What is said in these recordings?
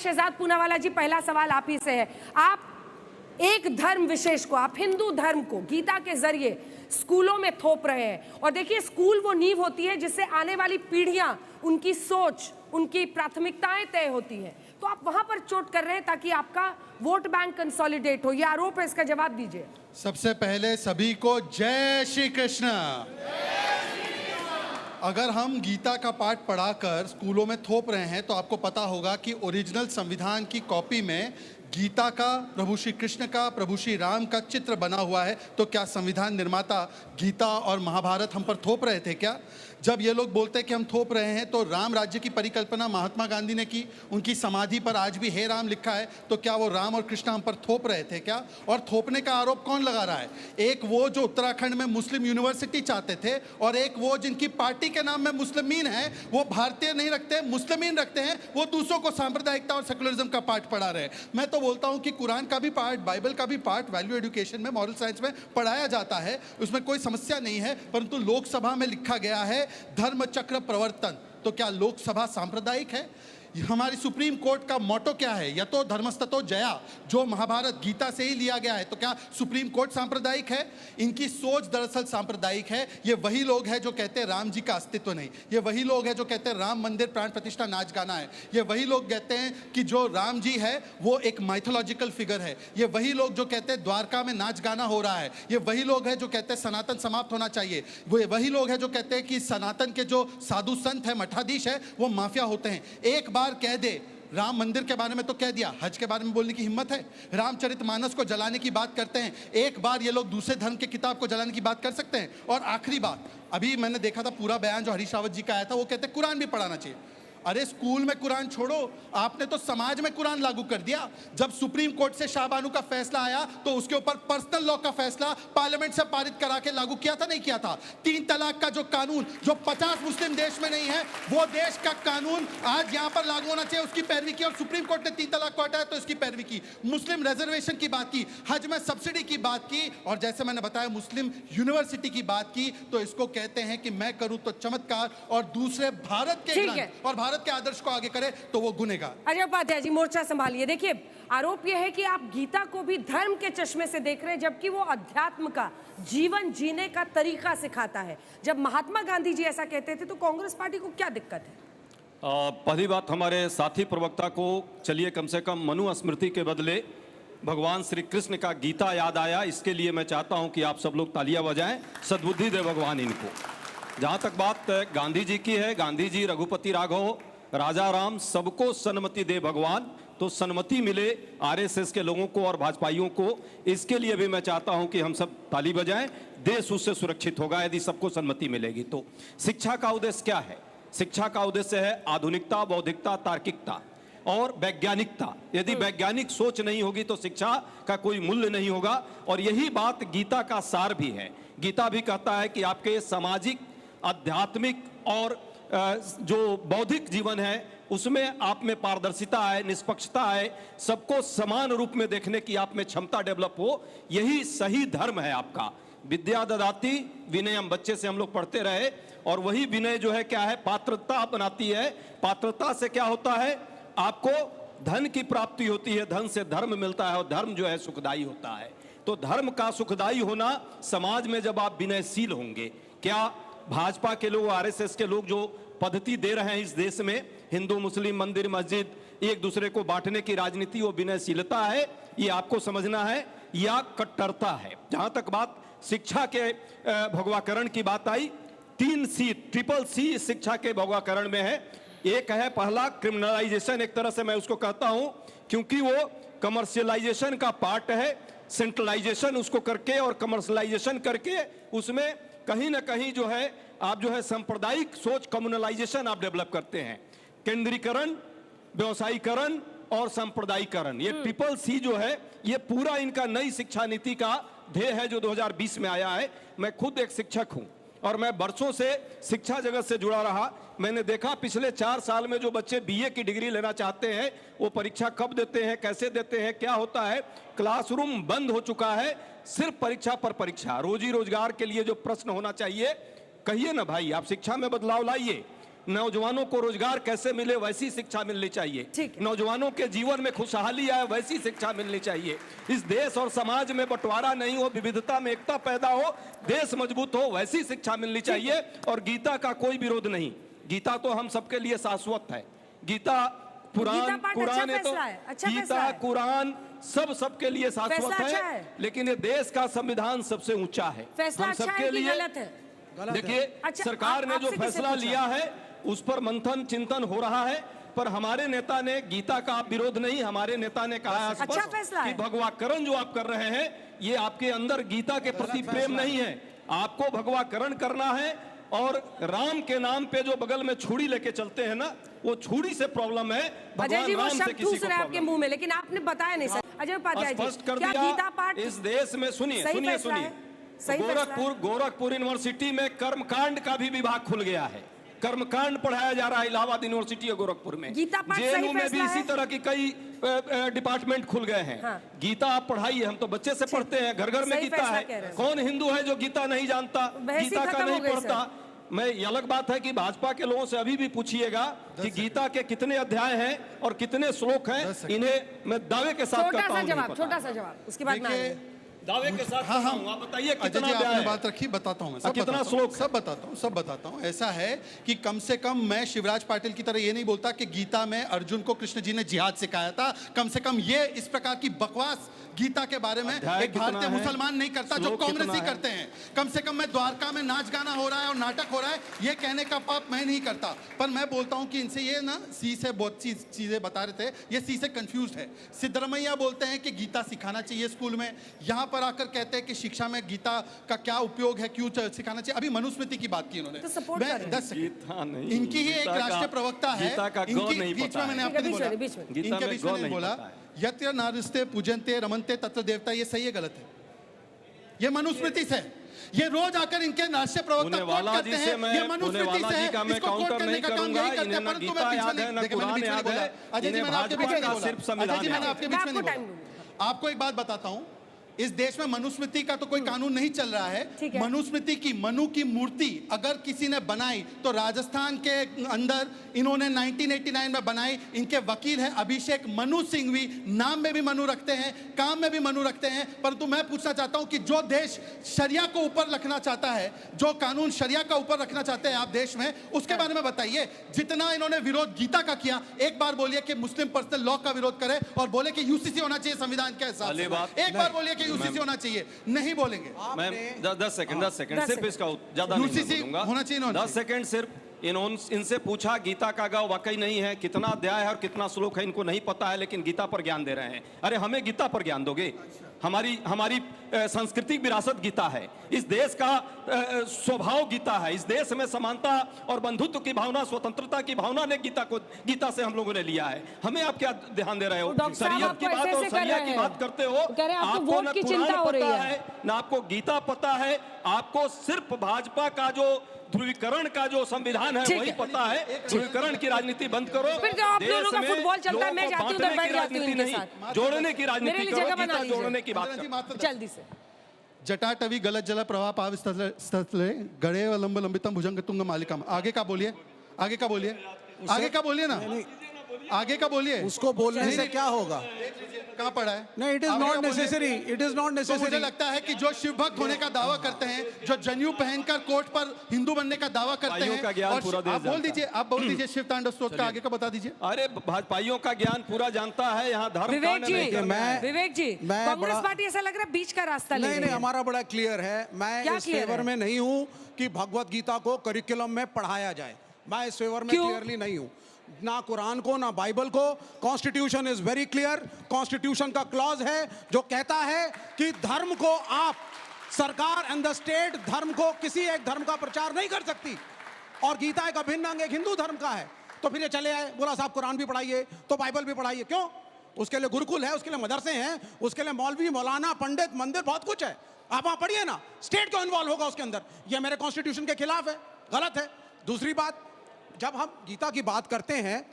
शहजाद पूनावाला जी, पहला सवाल आप ही से है। आप एक धर्म विशेष को, आप हिंदू धर्म को गीता के जरिए स्कूलों में थोप रहे हैं, और देखिए स्कूल वो नींव होती है जिससे आने वाली पीढ़ियां, उनकी सोच, उनकी प्राथमिकताएं तय होती हैं। तो आप वहां पर चोट कर रहे हैं ताकि आपका वोट बैंक कंसोलिडेट हो, ये आरोप है, इसका जवाब दीजिए। सबसे पहले सभी को जय श्री कृष्ण। अगर हम गीता का पाठ पढ़ाकर स्कूलों में थोप रहे हैं तो आपको पता होगा कि ओरिजिनल संविधान की कॉपी में गीता का, प्रभु श्री कृष्ण का, प्रभु श्री राम का चित्र बना हुआ है। तो क्या संविधान निर्माता गीता और महाभारत हम पर थोप रहे थे क्या? जब ये लोग बोलते हैं कि हम थोप रहे हैं, तो राम राज्य की परिकल्पना महात्मा गांधी ने की, उनकी समाधि पर आज भी हे राम लिखा है। तो क्या वो राम और कृष्ण हम पर थोप रहे थे क्या? और थोपने का आरोप कौन लगा रहा है? एक वो जो उत्तराखंड में मुस्लिम यूनिवर्सिटी चाहते थे, और एक वो जिनकी पार्टी के नाम में मुस्लिमीन है, वो भारतीय नहीं रखते, मुस्लिमीन रखते हैं। वो दूसरों को सांप्रदायिकता और सेकुलरिज्म का पाठ पढ़ा रहे हैं। मैं तो बोलता हूं कि कुरान का भी पाठ, बाइबल का भी पाठ वैल्यू एजुकेशन में, मॉरल साइंस में पढ़ाया जाता है, उसमें कोई समस्या नहीं है। परंतु लोकसभा में लिखा गया है धर्म चक्र प्रवर्तन। तो क्या लोकसभा सांप्रदायिक है? हमारी सुप्रीम कोर्ट का मोटो क्या है? यतो धर्मस्ततो जया, जो महाभारत गीता से ही लिया गया है। तो क्या सुप्रीम कोर्ट सांप्रदायिक है? इनकी सोच दरअसल सांप्रदायिक है। ये वही लोग हैं जो कहते हैं राम जी का अस्तित्व नहीं, ये वही लोग हैं जो कहते हैं राम मंदिर प्राण प्रतिष्ठा नाच गाना है, ये वही लोग कहते हैं कि जो राम जी है वो एक माइथोलॉजिकल फिगर है, ये वही लोग जो कहते हैं द्वारका में नाच गाना हो रहा है, ये वही लोग हैं जो कहते हैं सनातन समाप्त होना चाहिए, वो वही लोग हैं जो कहते हैं कि सनातन के जो साधु संत है, मठाधीश है, वो माफिया होते हैं। एक बार कह दे, राम मंदिर के बारे में तो कह दिया, हज के बारे में बोलने की हिम्मत है? रामचरितमानस को जलाने की बात करते हैं, एक बार ये लोग दूसरे धर्म के किताब को जलाने की बात कर सकते हैं? और आखिरी बात, अभी मैंने देखा था पूरा बयान जो हरीश रावत जी का आया था, वो कहते हैं कुरान भी पढ़ाना चाहिए। अरे स्कूल में कुरान छोड़ो, आपने तो समाज में कुरान लागू कर दिया। जब सुप्रीम कोर्ट से शाहबानू का फैसला आया तो उसके ऊपर पर्सनल लॉ का फैसला पार्लियामेंट से पारित करा के लागू किया था, नहीं किया था? 3 तलाक का जो कानून, जो 50 मुस्लिम देश में नहीं है, वो देश का कानून आज यहां पर लागू होना चाहिए, उसकी पैरवी की। और सुप्रीम कोर्ट ने 3 तलाक को हटाया तो इसकी पैरवी की। मुस्लिम रिजर्वेशन की बात की, हज में सब्सिडी की बात की, और जैसे मैंने बताया मुस्लिम यूनिवर्सिटी की बात की। तो इसको कहते हैं कि मैं करूं तो चमत्कार, और दूसरे भारत के ग्रंथ और भारत के आदर्श को आगे करे तो वो गुनेगार। अजय उपाध्याय जी, मोर्चा संभालिए। देखिए, आरोप यह है कि आप गीता को भी धर्म के चश्मे से देख रहे हैं, जबकि वो अध्यात्म का, जीवन जीने का तरीका सिखाता है। जब महात्मा गांधी जी ऐसा कहते थे तो कांग्रेस पार्टी को क्या दिक्कत है? पहली बात, हमारे साथी प्रवक्ता को चलिए कम से कम मनु स्मृति के बदले भगवान श्री कृष्ण का गीता याद आया, इसके लिए मैं चाहता हूं कि आप सब लोग तालियां बजाएं, सद्बुद्धि दे भगवान इनको। जहां तक बात गांधी जी की है, गांधी जी, रघुपति राघव, राजा राम, सबको सन्मति दे भगवान। तो सन्मति मिले आरएसएस के लोगों को और भाजपाइयों को, इसके लिए भी मैं चाहता हूं कि हम सब ताली बजाएं। देश उससे सुरक्षित होगा यदि सबको सन्मति मिलेगी। तो शिक्षा का उद्देश्य क्या है? शिक्षा का उद्देश्य है आधुनिकता, बौद्धिकता, तार्किकता और वैज्ञानिकता। यदि वैज्ञानिक सोच नहीं होगी तो शिक्षा का कोई मूल्य नहीं होगा। और यही बात गीता का सार भी है। गीता भी कहता है कि आपके सामाजिक, आध्यात्मिक और जो बौद्धिक जीवन है उसमें आप में पारदर्शिता है, निष्पक्षता है, सबको समान रूप में देखने की आप में क्षमता डेवलप हो, यही सही धर्म है आपका। विद्या ददाति विनयम, बच्चे से हम लोग पढ़ते रहे, और वही विनय जो है क्या है, पात्रता बनाती है। पात्रता से क्या होता है, आपको धन की प्राप्ति होती है, धन से धर्म मिलता है, और धर्म जो है सुखदायी होता है। तो धर्म का सुखदायी होना समाज में जब आप विनयशील होंगे। क्या भाजपा के लोग, आरएसएस के लोग जो पद्धति दे रहे हैं इस देश में, हिंदू मुस्लिम मंदिर मस्जिद एक दूसरे को बांटने की राजनीति, वो विनयशीलता है? ये आपको समझना है, या कट्टरता है? जहां तक बात शिक्षा के भगवाकरण की बात आई, 3 सी, ट्रिपल सी शिक्षा के भगवाकरण में है। एक है पहला क्रिमिनलाइजेशन, एक तरह से मैं उसको कहता हूं, क्योंकि वो कमर्शियलाइजेशन का पार्ट है। सेंट्रलाइजेशन उसको करके और कमर्शियलाइजेशन करके उसमें कहीं ना कहीं जो है आप जो है सांप्रदायिक सोच, कम्युनलाइजेशन आप डेवलप करते हैं। केंद्रीकरण, व्यवसायीकरण और सांप्रदायिकरण, ये ट्रिपल सी जो है, ये पूरा इनका नई शिक्षा नीति का ध्येय है जो 2020 में आया है। मैं खुद एक शिक्षक हूं और मैं वर्षों से शिक्षा जगत से जुड़ा रहा। मैंने देखा पिछले 4 साल में जो बच्चे बीए की डिग्री लेना चाहते हैं वो परीक्षा कब देते हैं, कैसे देते हैं, क्या होता है। क्लासरूम बंद हो चुका है, सिर्फ परीक्षा पर परीक्षा। रोजी रोजगार के लिए जो प्रश्न होना चाहिए, कहिए ना भाई, आप शिक्षा में बदलाव लाइए। नौजवानों को रोजगार कैसे मिले वैसी शिक्षा मिलनी चाहिए, ठीक है। नौजवानों के जीवन में खुशहाली आए वैसी शिक्षा मिलनी चाहिए। इस देश और समाज में बंटवारा नहीं हो, विविधता में एकता पैदा हो, देश मजबूत हो, वैसी शिक्षा मिलनी चाहिए। और गीता का कोई विरोध नहीं, गीता तो हम सबके लिए शाश्वत है। गीता गीता पाठ कुरान अच्छा है तो फैसला है, अच्छा फैसला गीता है। कुरान सबके लिए शाश्वत फैसला अच्छा है, है। लेकिन ये देश का संविधान सबसे ऊंचा है। फैसला हम अच्छा सबके है कि लिए गलत है? देखिए, अच्छा, सरकार ने जो आपसे किसने फैसला पूछा? लिया है उस पर मंथन चिंतन हो रहा है, पर हमारे नेता ने गीता का आप विरोध नहीं, हमारे नेता ने कहा है अच्छा स्पष्ट फैसला कि है। भगवाकरण जो आप कर रहे हैं ये आपके अंदर गीता के प्रति प्रेम नहीं है, आपको भगवाकरण करना है। और राम के नाम पे जो बगल में छुरी लेके चलते हैं ना, वो छुरी से प्रॉब्लम है, अजय भगवान जी वो राम से शब्द किसी ठूस को रहे हैं आपके प्रॉब्लम मुंह में, लेकिन आपने बताया नहीं सर। अजय उपाध्याय जी, स्पष्ट कर क्या दिया। गीता पाठ इस देश में सुनिए सही सुनिए फैसला सुनिए, है? सही फैसला है? गोरखपुर यूनिवर्सिटी में कर्मकांड का भी विभाग खुल गया है, कर्मकांड पढ़ाया जा रहा है इलाहाबाद यूनिवर्सिटी और गोरखपुर में। गीता पाठ सही जेएनयू में भी फैसला इसी है? तरह की कई डिपार्टमेंट खुल गए हैं। हाँ। गीता आप पढ़ाइए, हम तो बच्चे से पढ़ते हैं, घर घर में सही गीता फैसला है। कह रहे हैं। कौन हिंदू है जो गीता नहीं जानता, बहस ही गीता का खत्म हो नहीं गई, पढ़ता? मैं ये अलग बात है कि भाजपा के लोगों से अभी भी पूछिएगा कि गीता के कितने अध्याय हैं और कितने श्लोक हैं, इन्हें मैं दावे के साथ छोटा कहता सा हूं जवाब, नहीं पता। छोटा सा जवाब, उसके बाद मैं देखिए, आऊंगी। दावे के साथ हाँ, हाँ। आप बताइए अजय कितना जी अध्याय आपने है? बात रखी, बताता हूँ मैं, सब कितना बताता हूँ, श्लोक? सब बताता हूँ। ऐसा है कि कम से कम मैं शिवराज पाटिल की तरह ये नहीं बोलता कि गीता में अर्जुन को कृष्ण जी ने जिहाद सिखाया था। कम से कम ये इस प्रकार की बकवास गीता के बारे में अध्याय एक भारतीय कितना है? मुसलमान नहीं करता जो श्लोक कांग्रेसी कितना है? करते हैं। कम से कम मैं द्वारका में नाच गाना हो रहा है और नाटक हो रहा है ये कहने का पाप मैं नहीं करता। पर मैं बोलता हूँ कि इनसे ये ना सी से बहुत चीजें बता रहे थे, ये सी से कंफ्यूज है। सिद्धरमैया बोलते हैं कि गीता सिखाना चाहिए स्कूल में, यहाँ पर आकर कहते हैं कि शिक्षा में गीता का क्या उपयोग है, क्यों सिखाना चाहिए। अभी मनुस्मृति की बात की इन्होंने, तो support कर रहे हैं। 10 सेकंड। गीता नहीं, इनकी ही एक गीता का- राष्ट्रीय प्रवक्ता है, गीता का गौ इनकी नहीं बीच पता में मैंने है। आपको नहीं बीच बोला, में, बीच में। गीता इनके में बीच गौ में नहीं नहीं बोला। पता है। यत्र नारस्ते पूजन्ते रमन्ते तत्र देवता, ये सही है गलत है? ये मनुस्मृति से, ये रोज आकर इनके राष्ट्रीय प्रवक्ता कोट पुण्यवाला करते जी से हैं, मैं ये मनुस्मृति पुण्यवाला से जी है, का मैं इसको कोट काउंटर करने नहीं का काम करूंगा। यही करते इन्हें हैं। ना परंतु गीता मैं बीच याद में है, ना देखिए, मैंने कुरान बीच में याद नहीं बोला। है, अजय जी इन्हें मैंने आपके बीच में भाजपा नहीं का बोला। सिर्फ संविधान अजय जी मैंने याद है। आपके मैं बीच में आपको नहीं टाइम बोला। दूंगी। आपको एक बात बताता हूँ, इस देश में मनुस्मृति का तो कोई कानून नहीं चल रहा ठीक है। है। मनुस्मृति की मनु की मूर्ति अगर किसी ने बनाई तो राजस्थान के अंदर इन्होंने 1989 में बनाई। इनके वकील हैं अभिषेक मनु सिंघवी, नाम में भी मनु रखते हैं, काम में भी मनु रखते हैं। परंतु मैं पूछना चाहता हूं कि जो देश शरिया को ऊपर रखना चाहता है, जो कानून शरिया का ऊपर रखना चाहते हैं आप देश में, उसके बारे में बताइए। जितना इन्होंने विरोध गीता का किया, एक बार बोलिए कि मुस्लिम पर्सनल लॉ का विरोध करे और बोले कि यूसीसी होना चाहिए संविधान के हिसाब पहली बात- से। एक बार बोलिए कि यूसीसी होना चाहिए, नहीं बोलेंगे। मैं 10 सेकंड 10 सेकंड 10 सिर्फ सेकंड। इसका ज्यादा नहीं मैं UCC बोलूंगा। होना चाहिए, होना 10 सेकंड सिर्फ इनसे पूछा गीता का गौ वाकई नहीं है, कितना अध्याय है और कितना श्लोक है इनको नहीं पता है, लेकिन गीता पर ज्ञान दे रहे हैं। अरे हमें गीता पर ज्ञान दोगे? हमारी सांस्कृतिक विरासत गीता है, इस देश का स्वभाव गीता है, इस देश में समानता और बंधुत्व की भावना, स्वतंत्रता की भावना ने गीता से हम लोगों ने लिया है। हमें आप क्या ध्यान दे रहे हो? डॉक्टर साहब शरीयत की आपको बात ऐसे और ऐसे कर शरिया रहे की हैं। बात करते हो, कह रहे हैं आपको आपको वोट न की कुरान चिंता हो रही पता है। ना आपको गीता पता है, आपको सिर्फ भाजपा का जो ध्रुवीकरण का जो संविधान है ठीक वही है। पता है। ध्रुवीकरण की राजनीति बंद करो। फिर तो आप दोनों का देश में फुटबॉल चलता है, लोगों मैं को जाती हूं, बांटने उधर बैठ की जाती हूं राजनीति इनके नहीं, साथ। जोड़ने की मेरे राजनीति लिए करो, जगह बना गीता लीजिए। जोड़ने की बात जी, करो। मात्र जल्दी से। जटाटवी गलत जल प्रवाह पाव स्थले गड़े लंब लंबितम भुजंग तुंग मालिकम। आगे का बोलिए, आगे का बोलिए, आगे का बोलिए ना, आगे का बोलिए। उसको बोलने से क्या होगा? कहाँ पड़ा है? नहीं, इट इज आगे का नॉट बोलिए। नेसेसरी, इट इज नॉट तो मुझे नेसेसरी। लगता है कि जो शिव भक्त होने का दावा करते हैं, जो जनेऊ पहनकर कोर्ट पर हिंदू बनने का दावा करते भाइयों हैं, का ज्ञान और पूरा देश आप बोल जानता है। दीजिए, आप बोल दीजिए शिव तांडव स्तोत्र का आगे का बता दीजिए। अरे भाजपाइयों का ज्ञान पूरा जानता है, यहाँ धर्म विवेक कांड नहीं जी, करना है। विवेक जी, मैं कांग्रेस बड़ा- पार्टी ऐसा लग रहा है बीच का रास्ता ले नहीं रही नहीं, है। हमारा बड़ा क्लियर है। मैं क्या इस clear फेवर है? में नहीं हूं कि भगवत गीता को करिकुलम में पढ़ाया जाए। मैं इस फेवर में क्यों? क्लियरली नहीं हूं, ना कुरान को ना बाइबल को। Constitution is very clear. Constitution का क्लॉज है जो कहता है कि धर्म को आप, सरकार एंड द स्टेट, धर्म को, किसी एक धर्म का प्रचार नहीं कर सकती। और गीता एक अभिन्न अंग एक हिंदू धर्म का है। तो फिर ये चले आए, बोला साहब कुरान भी पढ़ाइए, तो बाइबल भी पढ़ाइए। क्यों? उसके लिए गुरुकुल है, उसके लिए मदरसे हैं, उसके लिए मौलवी, मौलाना, पंडित, मंदिर, बहुत कुछ है। आप वहां पढ़िए ना। स्टेट क्यों इन्वॉल्व होगा उसके अंदर? ये मेरे कॉन्स्टिट्यूशन के खिलाफ है, गलत है। दूसरी बात, जब हम गीता की बात करते हैं,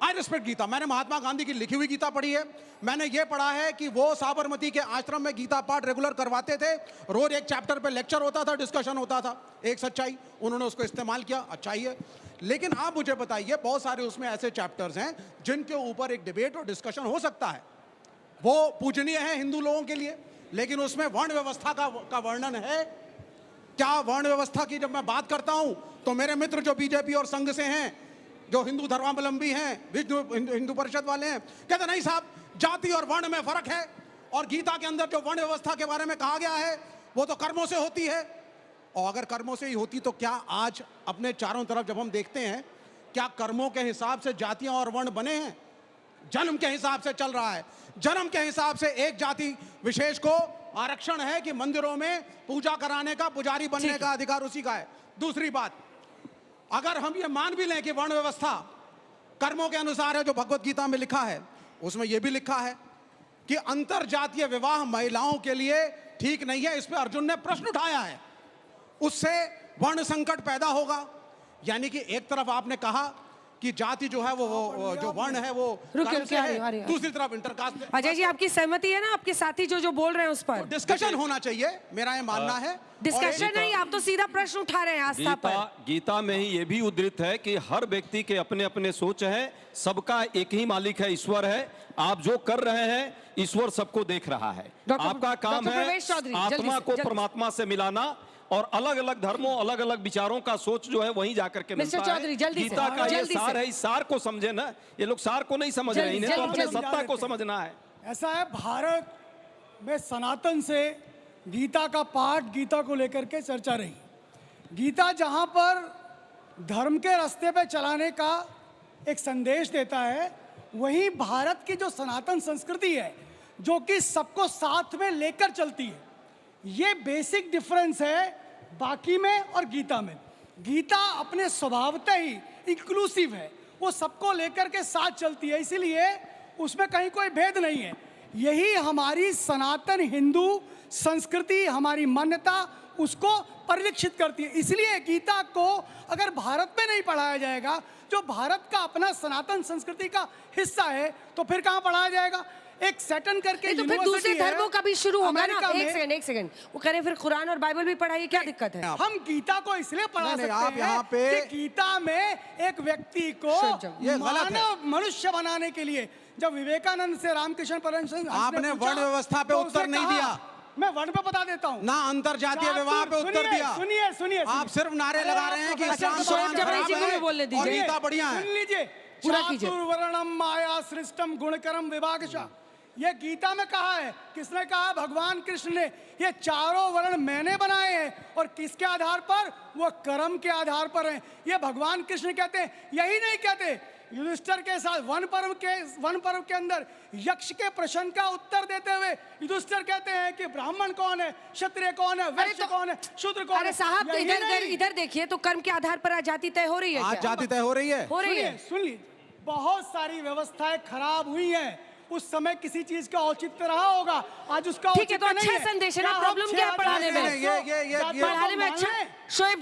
आई रिस्पेक्ट गीता। मैंने महात्मा गांधी की लिखी हुई गीता पढ़ी है। मैंने ये पढ़ा है कि वो साबरमती के आश्रम में गीता पाठ रेगुलर करवाते थे। रोज एक चैप्टर पे लेक्चर होता था, डिस्कशन होता था। एक सच्चाई, उन्होंने उसको इस्तेमाल किया, अच्छा ही है। लेकिन आप मुझे बताइए, बहुत सारे उसमें ऐसे चैप्टर्स हैं जिनके ऊपर एक डिबेट और डिस्कशन हो सकता है, वो पूजनीय है हिंदू लोगों के लिए, लेकिन उसमें वर्ण व्यवस्था का वर्णन है क्या? वर्ण व्यवस्था की जब मैं बात करता हूं तो मेरे मित्र जो बीजेपी और संघ से हैं, जो हिंदू धर्मावलंबी हैं, हिंदू परिषद वाले हैं, कहते नहीं साहब, जाति और वर्ण में फर्क है, और गीता के अंदर जो वर्ण व्यवस्था के बारे में कहा गया है वो तो कर्मों से होती है। और अगर कर्मों से ही होती तो क्या आज अपने चारों तरफ जब हम देखते हैं, क्या कर्मों के हिसाब से जातियां और वर्ण बने हैं? जन्म के हिसाब से चल रहा है। जन्म के हिसाब से एक जाति विशेष को आरक्षण है कि मंदिरों में पूजा कराने का, पुजारी बनने का अधिकार उसी का है। दूसरी बात, अगर हम ये मान भी लें कि वर्ण व्यवस्था कर्मों के अनुसार है, जो भगवत गीता में लिखा है, उसमें यह भी लिखा है कि अंतर जातीय विवाह महिलाओं के लिए ठीक नहीं है। इस पर अर्जुन ने प्रश्न उठाया है, उससे वर्ण संकट पैदा होगा। यानी कि एक तरफ आपने कहा कि जाति जो है वो जो वर्ण है वो कर्म से है, दूसरी तरफ इंटरकास्ट। अजय जी, आपकी सहमति है ना? आपके साथी जो बोल रहे हैं उस पर डिस्कशन होना चाहिए, मेरा ये मानना है। डिस्कशन नहीं, आप तो सीधा प्रश्न उठा रहे हैं आस्था पर। गीता में ही ये भी उद्धृत है कि हर व्यक्ति के अपने अपने सोच है, सबका एक ही मालिक है, ईश्वर है। आप जो कर रहे हैं ईश्वर सबको देख रहा है। आपका काम है आत्मा को परमात्मा से मिलाना, और अलग अलग धर्मों, अलग अलग विचारों का सोच जो है वहीं जाकर के मिलता है। गीता का ये सार है, इस सार को समझे ना। ये लोग सार को नहीं समझ रहे, इन्हें तो अपने सत्ता को समझना है। ऐसा है, भारत में सनातन से गीता का पाठ, गीता को लेकर के चर्चा रही। गीता जहां पर धर्म के रास्ते पे चलाने का एक संदेश देता है, वहीं भारत की जो सनातन संस्कृति है, जो कि सबको साथ में लेकर चलती है, ये बेसिक डिफरेंस है बाकी में और गीता में। गीता अपने स्वभावतः ही इंक्लूसिव है, वो सबको लेकर के साथ चलती है, इसीलिए उसमें कहीं कोई भेद नहीं है। यही हमारी सनातन हिंदू संस्कृति, हमारी मान्यता उसको परिलक्षित करती है। इसलिए गीता को अगर भारत में नहीं पढ़ाया जाएगा, जो भारत का अपना सनातन संस्कृति का हिस्सा है, तो फिर कहाँ पढ़ाया जाएगा? एक सेटन करके तो फिर दूसरे धर्मों का भी शुरू होगा ना। एक सेकंड, वो करें फिर कुरान और बाइबल भी पढ़ाइए, क्या दिक्कत है? हम गीता को इसलिए पढ़ा सकते हैं कि गीता में एक व्यक्ति को मानव मनुष्य बनाने के लिए, जब विवेकानंद से रामकृष्ण परमहंस, आपने वर्ण व्यवस्था पे उत्तर नहीं दिया। मैं वर्ण पे बता देता हूँ ना, अंतर जातीय विवाह पे उत्तर दिया। सुनिए, आप सिर्फ नारे लगा रहे हैं कि गीता बढ़िया है। सुन लीजिए, चातुर्वर्णम माया सृष्टम गुणकरम विभागशः, ये गीता में कहा है। किसने कहा? भगवान कृष्ण ने। ये चारों वर्ण मैंने बनाए हैं, और किसके आधार पर? वो कर्म के आधार पर हैं। ये भगवान कृष्ण कहते हैं, यही नहीं कहते। युधिष्ठिर के साथ वन पर्व के अंदर यक्ष के प्रश्न का उत्तर देते हुए युधिष्ठिर कहते हैं कि ब्राह्मण कौन है, क्षत्रिय कौन है, वैश्य कौन है, शूद्र कौन है। अरे साहब, इधर देखिए तो कर्म के आधार पर आज जाति तय हो रही है। आज जाति तय हो रही है। सुन लीजिए, बहुत सारी व्यवस्थाएं खराब हुई हैं। उस समय किसी चीज का औचित्य रहा होगा, आज उसका ठीक है, तो अच्छा संदेश है ना। प्रॉब्लम क्या है पढ़ाने में? पढ़ाने में अच्छा। शोएब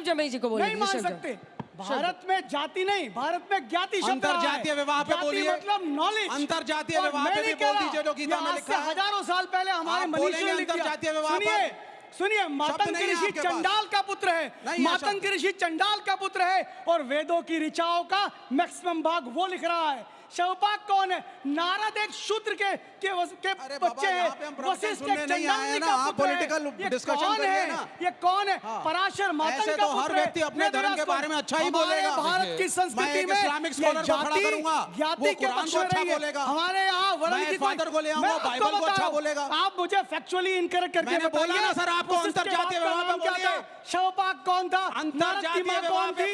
जमई जी को बोलिए। नहीं मान सकते। भारत में जाति नहीं, भारत में ज्ञाति शब्द है। अंतरजातीय विवाह पे बोलिए, मतलब नॉलेज। अंतरजातीय विवाह पे भी बोल दीजिए, जो गीता में लिखा है। हजारों साल पहले हमारे मनीषी ने लिखा। अंतरजातीय विवाह पर सुनिए, मातंग ऋषि चंडाल का पुत्र है, मातंग ऋषि चंडाल का पुत्र है, और वेदों की ऋचाओं का मैक्सिमम भाग वो लिख रहा है। शवपाक कौन है? नारद एक शूद्र के बच्चे हैं, वशिष्ठ एक चंडाल का पुत्र है। ये कौन है? ये कौन है? पराशर मातंग का पुत्र है। हर व्यक्ति अपने धर्म के बारे में अच्छा ही बोलेगा। भारत की संस्कृति में इस्लामिक स्कॉलर को खड़ा करूंगा, वो कुरान को अच्छा बोलेगा। हमारे यहाँ वर्ण फादर को ले आऊंगा, बाइबल को अच्छा बोलेगा। आप मुझे फैक्चुअली इनकरेक्ट करके बोला ना सर, आपको अंतरजातीय विवाह पे बोलिए। शवपाक कौन था? अंतरजातीय विवाह पे